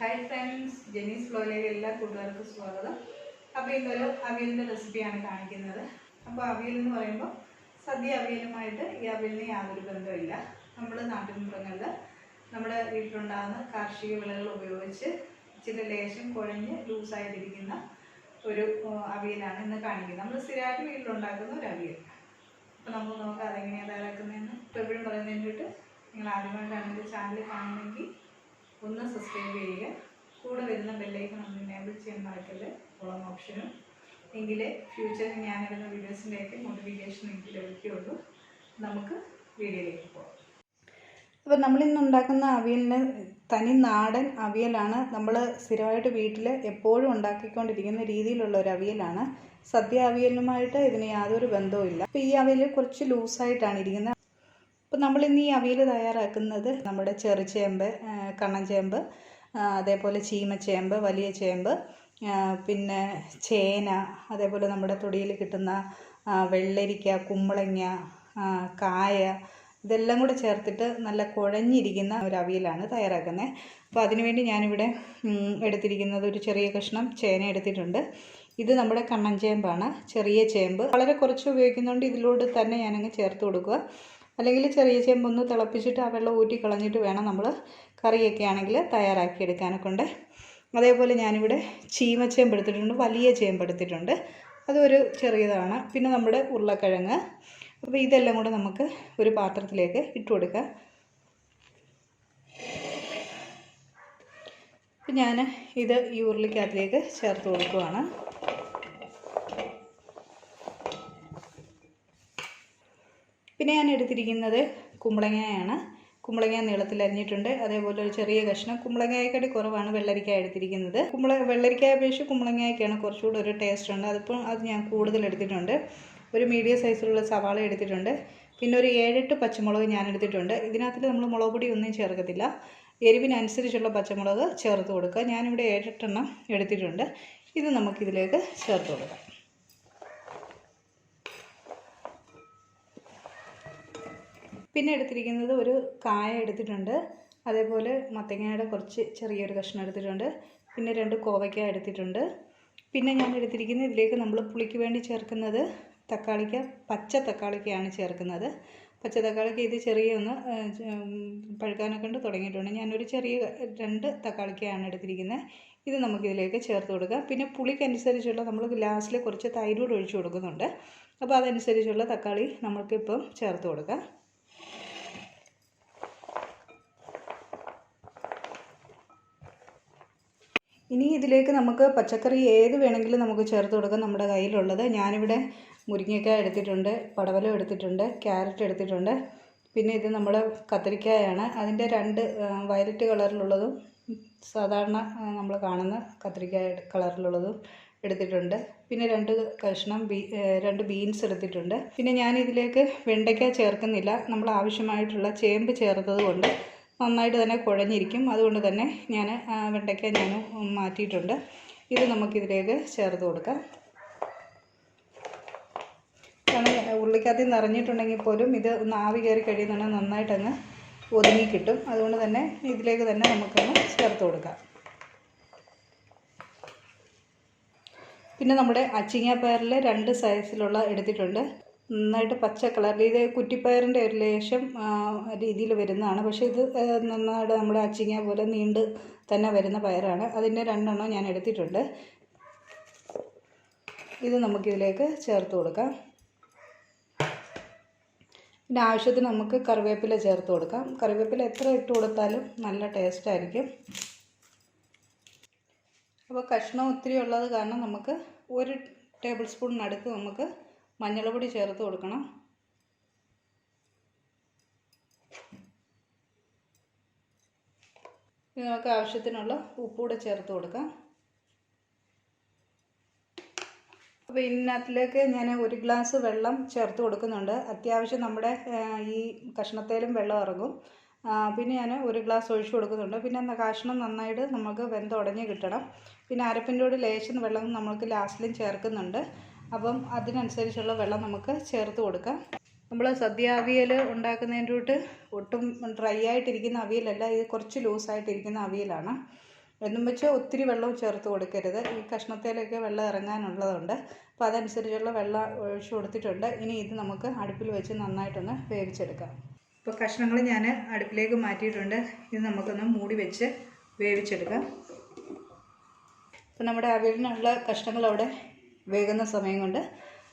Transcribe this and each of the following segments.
Hi friends, ജെനീസ് വ്ലോഗിലേക്ക് എല്ലാ കൂട്ടുകാർക്കും സ്വാഗതം. അപ്പോൾ ഇന്നൊരു അവിയലിൻ്റെ റെസിപ്പിയാണ് കാണിക്കുന്നത്. അപ്പോൾ അവിയൽ എന്ന് പറയുമ്പോൾ സദ്യ അവിയലുമായിട്ട് ഈ അവിയലിന് യാതൊരു ബന്ധമില്ല. നമ്മൾ നാട്ടിൻപുറങ്ങളിൽ നമ്മുടെ വീട്ടിലുണ്ടാകുന്ന കാർഷിക വിളകൾ ഉപയോഗിച്ച് ഇച്ചിരി ലേശം കുഴഞ്ഞ് ലൂസായിട്ടിരിക്കുന്ന ഒരു അവിയലാണ് ഇന്ന് കാണിക്കുന്നത്. നമ്മൾ സ്ഥിരമായിട്ട് വീട്ടിലുണ്ടാക്കുന്ന ഒരു അവിയൽ. അപ്പോൾ നമുക്ക് നോക്കാം അതെങ്ങനെയാണ് തയ്യാറാക്കുന്നതെന്ന്. ഇപ്പോൾ എപ്പോഴും പറയുന്നതിന് വേണ്ടിയിട്ട് നിങ്ങൾ ആദ്യമായിട്ടാണ് എൻ്റെ ചാനൽ കാണുന്നെങ്കിൽ ഒന്ന് സബ്സ്ക്രൈബ് ചെയ്യുക. കൂടെ വരുന്ന ബെല്ലൈക്കൺ ഒന്ന് എനേബിൾ ചെയ്യാൻ മറക്കരുത്, ഓളം ഓപ്ഷനും. എങ്കിലേ ഫ്യൂച്ചറിൽ ഞാനിടുന്ന വീഡിയോസിൻ്റെയൊക്കെ നോട്ടിഫിക്കേഷൻ എനിക്ക് ലഭിക്കുകയുള്ളൂ. നമുക്ക് വീഡിയോയിലേക്ക് പോകാം. അപ്പോൾ നമ്മളിന്ന് ഉണ്ടാക്കുന്ന അവിയലിന് തനി നാടൻ അവിയലാണ്. നമ്മൾ സ്ഥിരമായിട്ട് വീട്ടിൽ എപ്പോഴും ഉണ്ടാക്കിക്കൊണ്ടിരിക്കുന്ന രീതിയിലുള്ള ഒരു അവിയലാണ്. സദ്യ അവിയലുമായിട്ട് ഇതിന് യാതൊരു ബന്ധവുമില്ല. അപ്പോൾ ഈ അവിയൽ കുറച്ച് ലൂസായിട്ടാണ് ഇരിക്കുന്നത്. അപ്പോൾ നമ്മളിന്ന് ഈ അവിയൽ തയ്യാറാക്കുന്നത് നമ്മുടെ ചെറുചേമ്പ്, കണ്ണൻചേമ്പ്, അതേപോലെ ചീമച്ചേമ്പ്, വലിയ ചേമ്പ്, പിന്നെ ചേന, അതേപോലെ നമ്മുടെ തൊടിയിൽ കിട്ടുന്ന വെള്ളരിക്ക, കുമ്പളങ്ങ, കായ, ഇതെല്ലാം കൂടെ ചേർത്തിട്ട് നല്ല കുഴഞ്ഞിരിക്കുന്ന ഒരു അവിയലാണ് തയ്യാറാക്കുന്നത്. അപ്പോൾ അതിനുവേണ്ടി ഞാനിവിടെ എടുത്തിരിക്കുന്നത് ഒരു ചെറിയ കഷ്ണം ചേന എടുത്തിട്ടുണ്ട്. ഇത് നമ്മുടെ കണ്ണൻചേമ്പാണ്, ചെറിയ ചേമ്പ്. വളരെ കുറച്ച് ഉപയോഗിക്കുന്നതുകൊണ്ട് ഇതിലൂടെ തന്നെ ഞാനങ്ങ് ചേർത്ത് കൊടുക്കുക. അല്ലെങ്കിൽ ചെറിയ ചേമ്പൊന്ന് തിളപ്പിച്ചിട്ട് ആ വെള്ളം ഊറ്റി കളഞ്ഞിട്ട് വേണം നമ്മൾ കറിയൊക്കെ ആണെങ്കിൽ തയ്യാറാക്കിയെടുക്കാനൊക്കെ ഉണ്ട്. അതേപോലെ ഞാനിവിടെ ചീമച്ചേമ്പ് എടുത്തിട്ടുണ്ട്, വലിയ ചേമ്പ് എടുത്തിട്ടുണ്ട്, അതൊരു ചെറിയതാണ്. പിന്നെ നമ്മുടെ ഉരുളക്കിഴങ്ങ്. അപ്പോൾ ഇതെല്ലാം കൂടെ നമുക്ക് ഒരു പാത്രത്തിലേക്ക് ഇട്ട് കൊടുക്കാം. അപ്പം ഞാൻ ഇത് ഈ ഉരുളിക്കകത്തിലേക്ക് ചേർത്ത് കൊടുക്കുകയാണ്. പിന്നെ ഞാൻ എടുത്തിരിക്കുന്നത് കുമ്പളങ്ങയാണ്. കുമ്പളങ്ങ നീളത്തിൽ അരിഞ്ഞിട്ടുണ്ട്. അതേപോലെ ഒരു ചെറിയ കഷ്ണം കുമ്പളങ്ങായക്കാട്ടി കുറവാണ് വെള്ളരിക്കായ എടുത്തിരിക്കുന്നത്. വെള്ളരിക്കായ അപേക്ഷിച്ച് കുമ്പളങ്ങായ്ക്കാണ് കുറച്ചുകൂടെ ഒരു ടേസ്റ്റ് ഉണ്ട്. അത് ഞാൻ കൂടുതൽ എടുത്തിട്ടുണ്ട്. ഒരു മീഡിയം സൈസിലുള്ള സവാള എടുത്തിട്ടുണ്ട്. പിന്നെ ഒരു 7-8 പച്ചമുളക് ഞാൻ എടുത്തിട്ടുണ്ട്. ഇതിനകത്ത് നമ്മൾ മുളക് പൊടി ഒന്നും ചേർക്കത്തില്ല. എരിവിനനുസരിച്ചുള്ള പച്ചമുളക് ചേർത്ത് കൊടുക്കുക. ഞാനിവിടെ 7-8 എണ്ണം എടുത്തിട്ടുണ്ട്. ഇത് നമുക്കിതിലേക്ക് ചേർത്ത് കൊടുക്കാം. പിന്നെ എടുത്തിരിക്കുന്നത് ഒരു കായ എടുത്തിട്ടുണ്ട്. അതേപോലെ മത്തങ്ങയുടെ കുറച്ച് ചെറിയൊരു കഷ്ണം എടുത്തിട്ടുണ്ട്. പിന്നെ 2 കോവയ്ക്ക എടുത്തിട്ടുണ്ട്. പിന്നെ ഞാൻ എടുത്തിരിക്കുന്നത് ഇതിലേക്ക് നമ്മൾ പുളിക്ക് വേണ്ടി ചേർക്കുന്നത് പച്ച തക്കാളിക്കയാണ് ചേർക്കുന്നത്. പച്ച തക്കാളിക്ക് ഇത് ചെറിയൊന്ന് പഴുക്കാനൊക്കെ കൊണ്ട് തുടങ്ങിയിട്ടുണ്ട്. ഞാനൊരു ചെറിയ 2 തക്കാളിക്കയാണ് എടുത്തിരിക്കുന്നത്. ഇത് നമുക്കിതിലേക്ക് ചേർത്ത് കൊടുക്കാം. പിന്നെ പുളിക്കനുസരിച്ചുള്ള നമ്മൾ ഗ്ലാസ്സിൽ കുറച്ച് തൈരൂടെ ഒഴിച്ചു കൊടുക്കുന്നുണ്ട്. അപ്പോൾ അതനുസരിച്ചുള്ള തക്കാളി നമുക്കിപ്പം ചേർത്ത് കൊടുക്കാം. ഇനി ഇതിലേക്ക് നമുക്ക് പച്ചക്കറി ഏത് വേണമെങ്കിലും നമുക്ക് ചേർത്ത് കൊടുക്കാം, നമ്മുടെ കയ്യിലുള്ളത്. ഞാനിവിടെ മുരിങ്ങക്കായ എടുത്തിട്ടുണ്ട്, പടവലം എടുത്തിട്ടുണ്ട്, ക്യാരറ്റ് എടുത്തിട്ടുണ്ട്. പിന്നെ ഇത് നമ്മൾ കത്തിരിക്കായാണ്. അതിൻ്റെ 2 വയലറ്റ് കളറിലുള്ളതും സാധാരണ നമ്മൾ കാണുന്ന കത്തിരിക്കായ കളറിലുള്ളതും എടുത്തിട്ടുണ്ട്. പിന്നെ 2 കഷ്ണം 2 ബീൻസ് എടുത്തിട്ടുണ്ട്. പിന്നെ ഞാനിതിലേക്ക് വെണ്ടയ്ക്ക ചേർക്കുന്നില്ല. നമ്മൾ ആവശ്യമായിട്ടുള്ള ചേമ്പ് ചേർത്തത് കൊണ്ട് നന്നായിട്ട് തന്നെ കുഴഞ്ഞിരിക്കും. അതുകൊണ്ട് തന്നെ ഞാൻ വെണ്ടയ്ക്ക മാറ്റിയിട്ടുണ്ട്. ഇത് നമുക്കിതിലേക്ക് ചേർത്ത് കൊടുക്കാം. കാരണം ഉള്ളിക്കകത്ത് നിറഞ്ഞിട്ടുണ്ടെങ്കിൽ പോലും ഇത് ഒന്ന് ആവി കയറി കഴിയുന്നുണ്ടെങ്കിൽ നന്നായിട്ടങ്ങ് ഒതുങ്ങി കിട്ടും. അതുകൊണ്ട് തന്നെ ഇതിലേക്ക് തന്നെ നമുക്കൊന്ന് ചേർത്ത് കൊടുക്കാം. പിന്നെ നമ്മുടെ അച്ചിങ്ങാപ്പയറിൽ 2 സൈസിലുള്ള എടുത്തിട്ടുണ്ട്. നന്നായിട്ട് പച്ച കളറിൽ, ഇത് കുറ്റിപ്പയറിൻ്റെ ഒരു ലേശം രീതിയിൽ വരുന്നതാണ്. പക്ഷേ ഇത് നന്നായിട്ട് നമ്മുടെ അച്ചിങ്ങ പോലെ നീണ്ട് തന്നെ വരുന്ന പയറാണ്. അതിൻ്റെ 2 എണ്ണം ഞാൻ എടുത്തിട്ടുണ്ട്. ഇത് നമുക്കിതിലേക്ക് ചേർത്ത് കൊടുക്കാം. പിന്നെ ആവശ്യത്തിന് നമുക്ക് കറിവേപ്പില ചേർത്ത് കൊടുക്കാം. കറിവേപ്പില എത്ര ഇട്ട് കൊടുത്താലും നല്ല ടേസ്റ്റായിരിക്കും. അപ്പോൾ കഷ്ണം ഒത്തിരി ഉള്ളത് കാരണം നമുക്ക് 1 ടേബിൾ സ്പൂണിനടുത്ത് നമുക്ക് മഞ്ഞൾപ്പൊടി ചേർത്ത് കൊടുക്കണം. ഇത് നമുക്ക് ആവശ്യത്തിനുള്ള ഉപ്പൂടെ ചേർത്ത് കൊടുക്കാം. അപ്പോൾ ഇതിനകത്തിലേക്ക് ഞാൻ 1 ഗ്ലാസ് വെള്ളം ചേർത്ത് കൊടുക്കുന്നുണ്ട്. അത്യാവശ്യം നമ്മുടെ ഈ കഷ്ണത്തേലും വെള്ളം ഇറങ്ങും. പിന്നെ ഞാൻ 1 ഗ്ലാസ് ഒഴിച്ച് കൊടുക്കുന്നുണ്ട്. പിന്നെ കഷ്ണം നന്നായിട്ട് നമുക്ക് വെന്തുടഞ്ഞ് കിട്ടണം. പിന്നെ അരപ്പിൻ്റെ കൂടെ ലേശം വെള്ളം നമുക്ക് ലാസ്റ്റിലും ചേർക്കുന്നുണ്ട്. അപ്പം അതിനനുസരിച്ചുള്ള വെള്ളം നമുക്ക് ചേർത്ത് കൊടുക്കാം. നമ്മൾ സദ്യ അവിയൽ ഉണ്ടാക്കുന്നതിൻ്റെ ഒട്ടും ഡ്രൈ ആയിട്ടിരിക്കുന്ന അവിയലല്ല, ഇത് കുറച്ച് ലൂസായിട്ടിരിക്കുന്ന അവിയലാണ്. എന്നും വെച്ച് ഒത്തിരി വെള്ളം ചേർത്ത് കൊടുക്കരുത്. ഈ കഷ്ണത്തിലൊക്കെ വെള്ളം ഇറങ്ങാനുള്ളതുണ്ട്. അപ്പോൾ അതനുസരിച്ചുള്ള വെള്ളം ഒഴിച്ച് കൊടുത്തിട്ടുണ്ട്. ഇനി ഇത് നമുക്ക് അടുപ്പിൽ വെച്ച് നന്നായിട്ടൊന്ന് വേവിച്ചെടുക്കാം. ഇപ്പോൾ കഷ്ണങ്ങൾ ഞാൻ അടുപ്പിലേക്ക് മാറ്റിയിട്ടുണ്ട്. ഇത് നമുക്കൊന്ന് മൂടി വെച്ച് വേവിച്ചെടുക്കാം. അപ്പോൾ നമ്മുടെ അവിയലിനുള്ള കഷ്ണങ്ങൾ അവിടെ വേകുന്ന സമയം കൊണ്ട്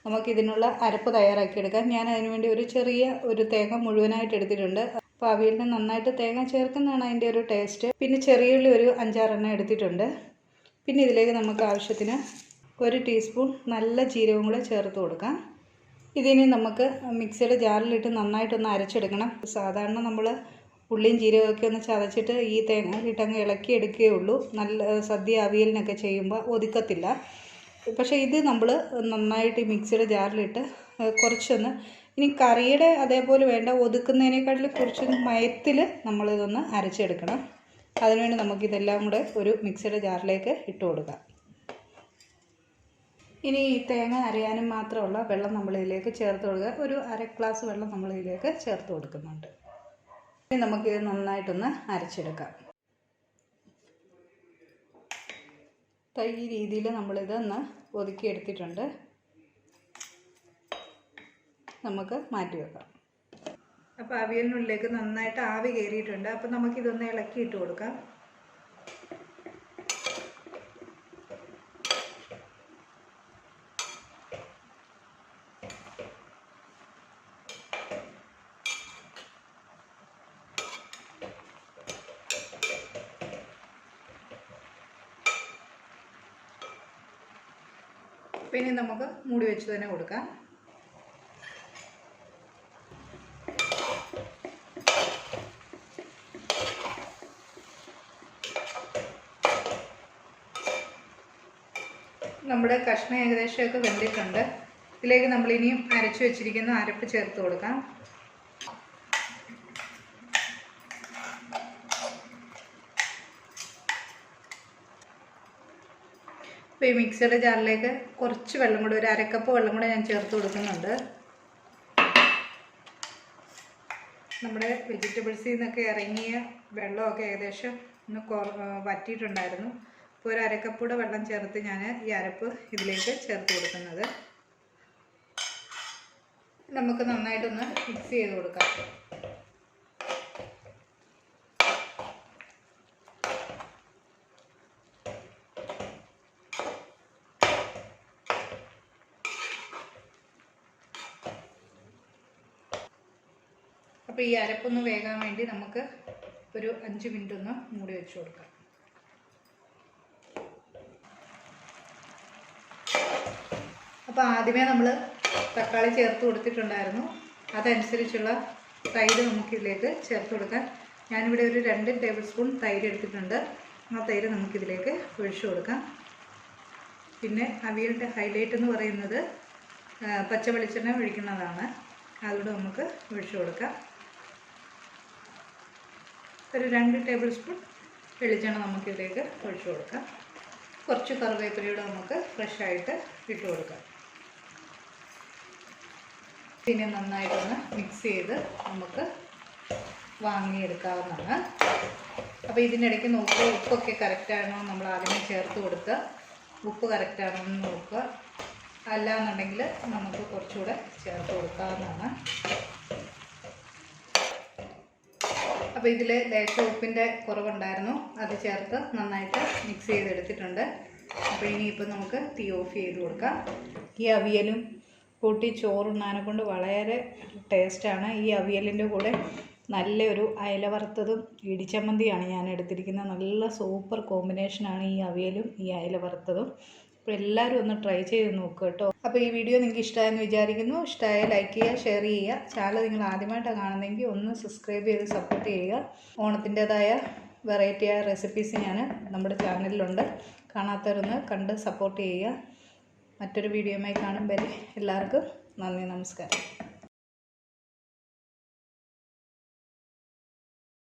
നമുക്കിതിനുള്ള അരപ്പ് തയ്യാറാക്കിയെടുക്കാം. ഞാൻ അതിനുവേണ്ടി ഒരു തേങ്ങ മുഴുവനായിട്ട് എടുത്തിട്ടുണ്ട്. അപ്പോൾ അവിയലിന് നന്നായിട്ട് തേങ്ങ ചേർക്കുന്നതാണ് അതിൻ്റെ ഒരു ടേസ്റ്റ്. പിന്നെ ചെറിയ ഉള്ളി ഒരു 5-6 എണ്ണം എടുത്തിട്ടുണ്ട്. പിന്നെ ഇതിലേക്ക് നമുക്ക് ആവശ്യത്തിന് 1 ടീസ്പൂൺ നല്ല ജീരകം കൂടെ ചേർത്ത് കൊടുക്കാം. ഇതിനി നമുക്ക് മിക്സിയുടെ ജാറിലിട്ട് നന്നായിട്ടൊന്ന് അരച്ചെടുക്കണം. സാധാരണ നമ്മൾ ഉള്ളിയും ജീരകമൊക്കെ ഒന്ന് ചതച്ചിട്ട് ഈ തേങ്ങയിലിട്ടങ്ങ് ഇളക്കി എടുക്കുകയുള്ളൂ. നല്ല സദ്യ അവിയലിനൊക്കെ ചെയ്യുമ്പോൾ ഒതുക്കത്തില്ല. പക്ഷേ ഇത് നമ്മൾ നന്നായിട്ട് ഈ മിക്സിയുടെ ജാറിലിട്ട് കുറച്ചൊന്ന്, ഇനി കറിയുടെ അതേപോലെ വേണ്ട, ഒതുക്കുന്നതിനേക്കാട്ടിൽ കുറച്ചൊന്ന് മയത്തിൽ നമ്മളിതൊന്ന് അരച്ചെടുക്കണം. അതിനുവേണ്ടി നമുക്കിതെല്ലാം കൂടെ ഒരു മിക്സിയുടെ ജാറിലേക്ക് ഇട്ട് കൊടുക്കാം. ഇനി ഈ തേങ്ങ അരയാനും മാത്രമുള്ള വെള്ളം നമ്മളിതിലേക്ക് ചേർത്ത് കൊടുക്കുക. ഒരു 1/2 ഗ്ലാസ് വെള്ളം നമ്മളിതിലേക്ക് ചേർത്ത് കൊടുക്കുന്നുണ്ട്. ഇനി നമുക്കിത് നന്നായിട്ടൊന്ന് അരച്ചെടുക്കാം. ഈ രീതിയിൽ നമ്മളിതൊന്ന് ഒതുക്കിയെടുത്തിട്ടുണ്ട്. നമുക്ക് മാറ്റി വെക്കാം. അപ്പോൾ അവിയലിനുള്ളിലേക്ക് നന്നായിട്ട് ആവി കയറിയിട്ടുണ്ട്. അപ്പോൾ നമുക്കിതൊന്ന് ഇളക്കിയിട്ട് കൊടുക്കാം. പിന്നെ നമുക്ക് മൂടി വെച്ച് തന്നെ കൊടുക്കാം. നമ്മുടെ കഷ്ണം ഏകദേശമൊക്കെ വെന്തിട്ടുണ്ട്. ഇതിലേക്ക് നമ്മളിനിയും അരച്ചു വെച്ചിരിക്കുന്ന അരപ്പ് ചേർത്ത് കൊടുക്കാം. അപ്പോൾ ഈ മിക്സിയുടെ ജാറിലേക്ക് കുറച്ച് വെള്ളം കൂടെ, ഒരു 1/2 കപ്പ് വെള്ളം കൂടെ ഞാൻ ചേർത്ത് കൊടുക്കുന്നുണ്ട്. നമ്മുടെ വെജിറ്റബിൾസിൽ നിന്നൊക്കെ ഇറങ്ങിയ വെള്ളമൊക്കെ ഏകദേശം ഒന്ന് വറ്റിയിട്ടുണ്ടായിരുന്നു. അപ്പോൾ ഒരു 1/2 കപ്പ് കൂടെ വെള്ളം ചേർത്ത് ഞാൻ ഈ അരപ്പ് ഇതിലേക്ക് ചേർത്ത് കൊടുക്കുന്നത്. നമുക്ക് നന്നായിട്ടൊന്ന് മിക്സ് ചെയ്ത് കൊടുക്കാം. അപ്പോൾ ഈ അരപ്പൊന്ന് വേകാൻ വേണ്ടി നമുക്ക് ഒരു 5 മിനിറ്റ് ഒന്ന് മൂടി വെച്ച് കൊടുക്കാം. അപ്പോൾ ആദ്യമേ നമ്മൾ തക്കാളി ചേർത്ത് കൊടുത്തിട്ടുണ്ടായിരുന്നു. അതനുസരിച്ചുള്ള തൈര് നമുക്കിതിലേക്ക് ചേർത്ത് കൊടുക്കാം. ഞാനിവിടെ ഒരു 2 ടേബിൾ സ്പൂൺ തൈര് എടുത്തിട്ടുണ്ട്. ആ തൈര് നമുക്കിതിലേക്ക് ഒഴിച്ചു കൊടുക്കാം. പിന്നെ അവിയലിൻ്റെ ഹൈലൈറ്റ് എന്ന് പറയുന്നത് പച്ച വെളിച്ചെണ്ണ ഒഴിക്കുന്നതാണ്. അതുകൊണ്ട് നമുക്ക് ഒഴിച്ചു കൊടുക്കാം. ഒരു 2 ടേബിൾ സ്പൂൺ വെളിച്ചെണ്ണ നമുക്കിതിലേക്ക് ഒഴിച്ചു കൊടുക്കാം. കുറച്ച് കറിവേപ്പിലയുടെ നമുക്ക് ഫ്രഷായിട്ട് ഇട്ട് കൊടുക്കാം. പിന്നെ നന്നായിട്ടൊന്ന് മിക്സ് ചെയ്ത് നമുക്ക് വാങ്ങിയെടുക്കാവുന്നതാണ്. അപ്പോൾ ഇതിനിടയ്ക്ക് നോക്കുക, ഉപ്പൊക്കെ കറക്റ്റാണോ, നമ്മൾ ആദ്യമേ ചേർത്ത് കൊടുത്ത് ഉപ്പ് കറക്റ്റാണോ എന്ന് നോക്കുക. അല്ലാന്നുണ്ടെങ്കിൽ നമുക്ക് കുറച്ചുകൂടെ ചേർത്ത് കൊടുക്കാവുന്നതാണ്. അപ്പോൾ ഇതിൽ ലേശം ഉപ്പിൻ്റെ കുറവുണ്ടായിരുന്നു, അത് ചേർത്ത് നന്നായിട്ട് മിക്സ് ചെയ്തെടുത്തിട്ടുണ്ട്. അപ്പോൾ ഇനിയിപ്പോൾ നമുക്ക് തീ ഓഫ് ചെയ്ത് കൊടുക്കാം. ഈ അവിയലും കൂട്ടി ചോറുണ്ണാനെ കൊണ്ട് വളരെ ടേസ്റ്റാണ്. ഈ അവിയലിൻ്റെ കൂടെ നല്ലൊരു അയല വറുത്തതും ഇടിച്ചമ്മന്തിയാണ് ഞാൻ എടുത്തിരിക്കുന്നത്. നല്ല സൂപ്പർ കോമ്പിനേഷനാണ് ഈ അവിയലും ഈ അയല വറുത്തതും. അപ്പോൾ എല്ലാവരും ഒന്ന് ട്രൈ ചെയ്ത് നോക്കുക കേട്ടോ. അപ്പോൾ ഈ വീഡിയോ നിങ്ങൾക്ക് ഇഷ്ടമായെന്ന് വിചാരിക്കുന്നു. ഇഷ്ടമായ ലൈക്ക് ചെയ്യുക, ഷെയർ ചെയ്യുക. ചാനൽ നിങ്ങൾ ആദ്യമായിട്ടാണ് കാണുന്നതെങ്കിൽ ഒന്ന് സബ്സ്ക്രൈബ് ചെയ്ത് സപ്പോർട്ട് ചെയ്യുക. ഓണത്തിൻ്റേതായ വെറൈറ്റിയായ റെസിപ്പീസ് ഞാൻ നമ്മുടെ ചാനലിലുണ്ട്. കാണാത്തവരൊന്ന് കണ്ട് സപ്പോർട്ട് ചെയ്യുക. മറ്റൊരു വീഡിയോയുമായി കാണും വരെ എല്ലാവർക്കും നന്ദി, നമസ്കാരം.